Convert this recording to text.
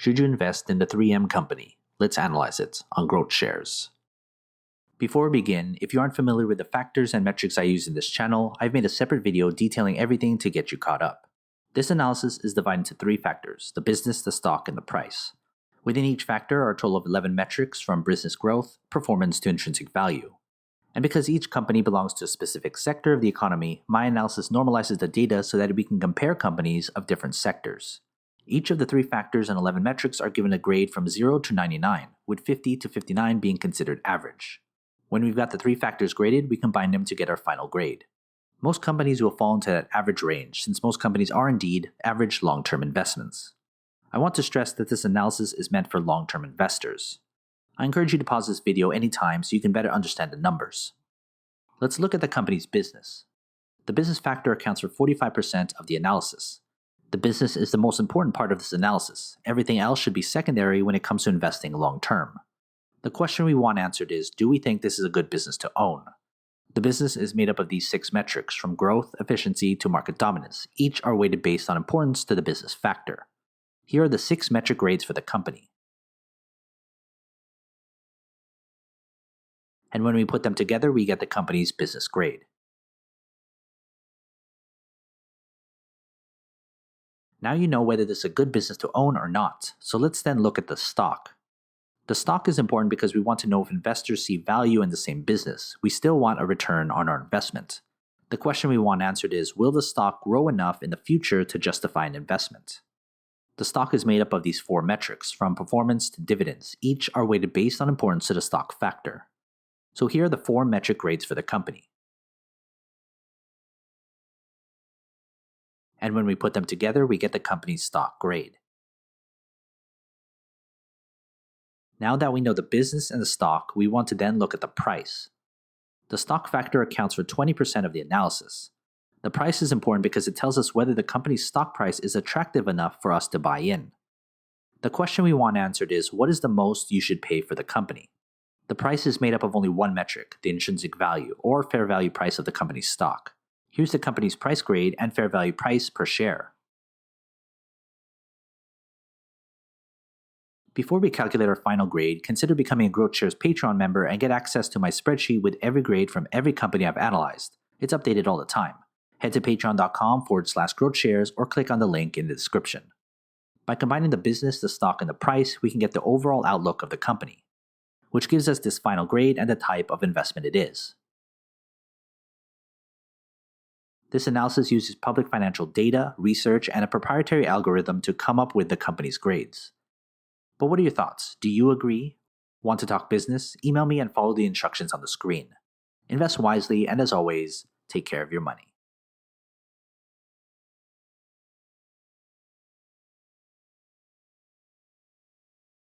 Should you invest in the 3M company? Let's analyze it on GrowthShares. Before we begin, if you aren't familiar with the factors and metrics I use in this channel, I've made a separate video detailing everything to get you caught up. This analysis is divided into 3 factors: the business, the stock, and the price. Within each factor are a total of 11 metrics from business growth, performance to intrinsic value. And because each company belongs to a specific sector of the economy, my analysis normalizes the data so that we can compare companies of different sectors. Each of the 3 factors and 11 metrics are given a grade from 0 to 99, with 50 to 59 being considered average. When we've got the 3 factors graded, we combine them to get our final grade. Most companies will fall into that average range, since most companies are indeed average long-term investments. I want to stress that this analysis is meant for long-term investors. I encourage you to pause this video anytime so you can better understand the numbers. Let's look at the company's business. The business factor accounts for 45% of the analysis. The business is the most important part of this analysis. Everything else should be secondary when it comes to investing long-term. The question we want answered is, do we think this is a good business to own? The business is made up of these 6 metrics, from growth, efficiency, to market dominance. Each are weighted based on importance to the business factor. Here are the 6 metric grades for the company. And when we put them together, we get the company's business grade. Now you know whether this is a good business to own or not, so let's then look at the stock. The stock is important because we want to know if investors see value in the same business. We still want a return on our investment. The question we want answered is, will the stock grow enough in the future to justify an investment? The stock is made up of these 4 metrics, from performance to dividends. Each are weighted based on importance to the stock factor. So here are the 4 metric grades for the company. And when we put them together, we get the company's stock grade. Now that we know the business and the stock, we want to then look at the price. The stock factor accounts for 20% of the analysis. The price is important because it tells us whether the company's stock price is attractive enough for us to buy in. The question we want answered is, what is the most you should pay for the company? The price is made up of only one metric, the intrinsic value, or fair value price of the company's stock. Here's the company's price grade and fair value price per share. Before we calculate our final grade, consider becoming a GrowthShares Patreon member and get access to my spreadsheet with every grade from every company I've analyzed. It's updated all the time. Head to patreon.com/GrowthShares or click on the link in the description. By combining the business, the stock, and the price, we can get the overall outlook of the company, which gives us this final grade and the type of investment it is. This analysis uses public financial data, research, and a proprietary algorithm to come up with the company's grades. But what are your thoughts? Do you agree? Want to talk business? Email me and follow the instructions on the screen. Invest wisely, and as always, take care of your money.